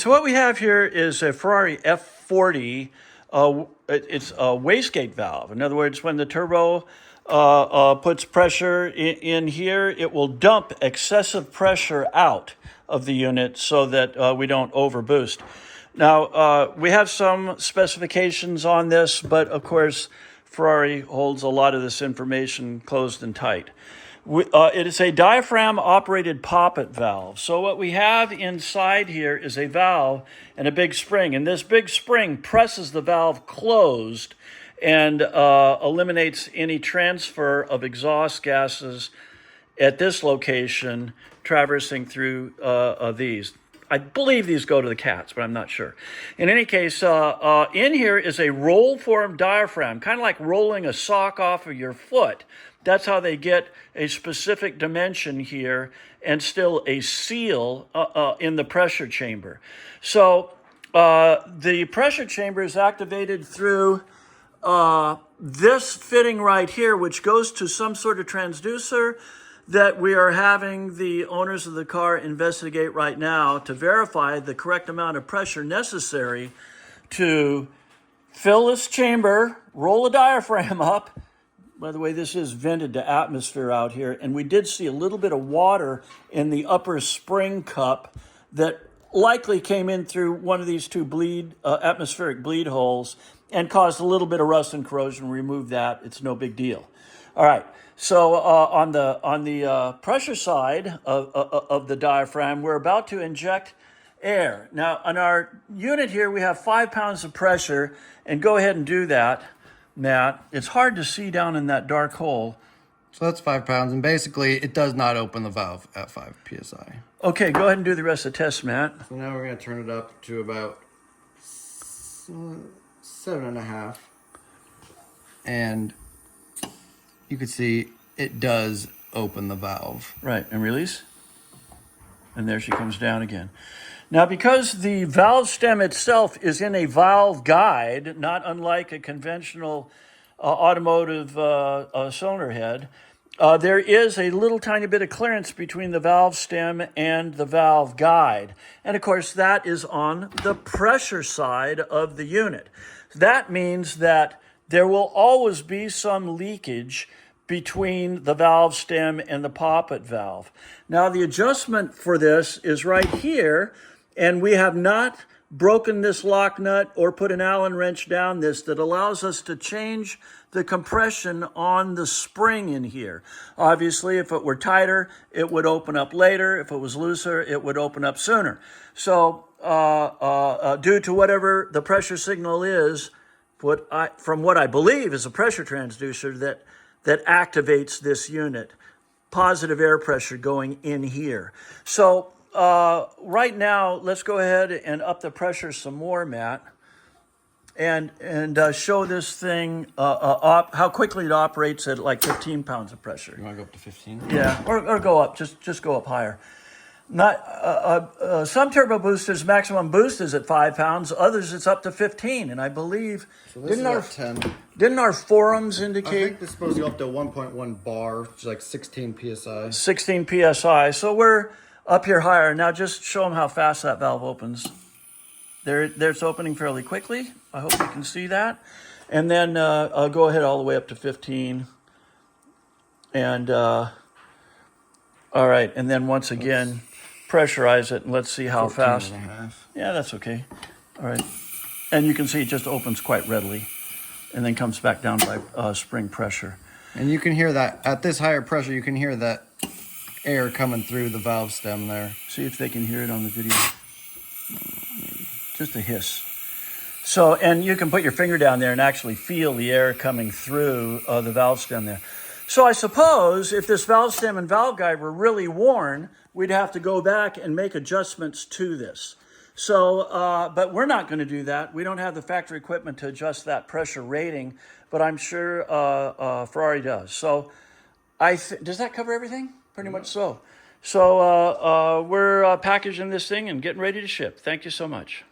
So what we have here is a Ferrari F40. It's a wastegate valve. In other words, when the turbo puts pressure in here, it will dump excessive pressure out of the unit so that we don't overboost. Now, we have some specifications on this, but of course, Ferrari holds a lot of this information closed and tight. It is a diaphragm-operated poppet valve. So what we have inside here is a valve and a big spring. And this big spring presses the valve closed and eliminates any transfer of exhaust gases at this location traversing through these. I believe these go to the cats, but I'm not sure. In any case, in here is a roll-form diaphragm, kind of like rolling a sock off of your foot. That's how they get a specific dimension here and still a seal in the pressure chamber. So the pressure chamber is activated through this fitting right here, which goes to some sort of transducer that we are having the owners of the car investigate right now to verify the correct amount of pressure necessary to fill this chamber, roll the diaphragm up. By the way, this is vented to atmosphere out here, and we did see a little bit of water in the upper spring cup that likely came in through one of these two atmospheric bleed holes and caused a little bit of rust and corrosion. Remove that; it's no big deal. All right. So on the pressure side of the diaphragm, we're about to inject air. Now, on our unit here, we have 5 pounds of pressure, and go ahead and do that, Matt. It's hard to see down in that dark hole. So that's 5 pounds, and basically it does not open the valve at 5 psi. Okay, go ahead and do the rest of the test, Matt. So now we're going to turn it up to about 7.5, and you can see it does open the valve. Right, and release. And there she comes down again. Now, because the valve stem itself is in a valve guide, not unlike a conventional automotive cylinder head, there is a little tiny bit of clearance between the valve stem and the valve guide. And of course, that is on the pressure side of the unit. That means that there will always be some leakage between the valve stem and the poppet valve. Now, the adjustment for this is right here, and we have not broken this lock nut or put an Allen wrench down this that allows us to change the compression on the spring in here. Obviously, if it were tighter, it would open up later. If it was looser, it would open up sooner. So due to whatever the pressure signal is, from what I believe is a pressure transducer that activates this unit, positive air pressure going in here. So right now, let's go ahead and up the pressure some more, Matt, and show this thing how quickly it operates at like 15 pounds of pressure. You want to go up to 15? Yeah, or go up, just go up higher. Not some turbo boosters maximum boost is at 5 pounds. Others it's up to 15, and I believe so this is 10. Didn't our forums indicate? I think this is supposed to go up to 1.1 bar, which is like 16 psi. 16 psi. So we're up here higher. Now just show them how fast that valve opens. There it's opening fairly quickly. I hope you can see that. And then go ahead all the way up to 15. And all right, and then once again, pressurize it and let's see how fast. Yeah, that's okay. All right. And you can see it just opens quite readily and then comes back down by spring pressure. And you can hear that at this higher pressure, you can hear that air coming through the valve stem there. See if they can hear it on the video. Just a hiss. So, and you can put your finger down there and actually feel the air coming through the valve stem there. So I suppose if this valve stem and valve guide were really worn, we'd have to go back and make adjustments to this. So, but we're not going to do that. We don't have the factory equipment to adjust that pressure rating, but I'm sure Ferrari does. So does that cover everything? Pretty much so. So we're packaging this thing and getting ready to ship. Thank you so much.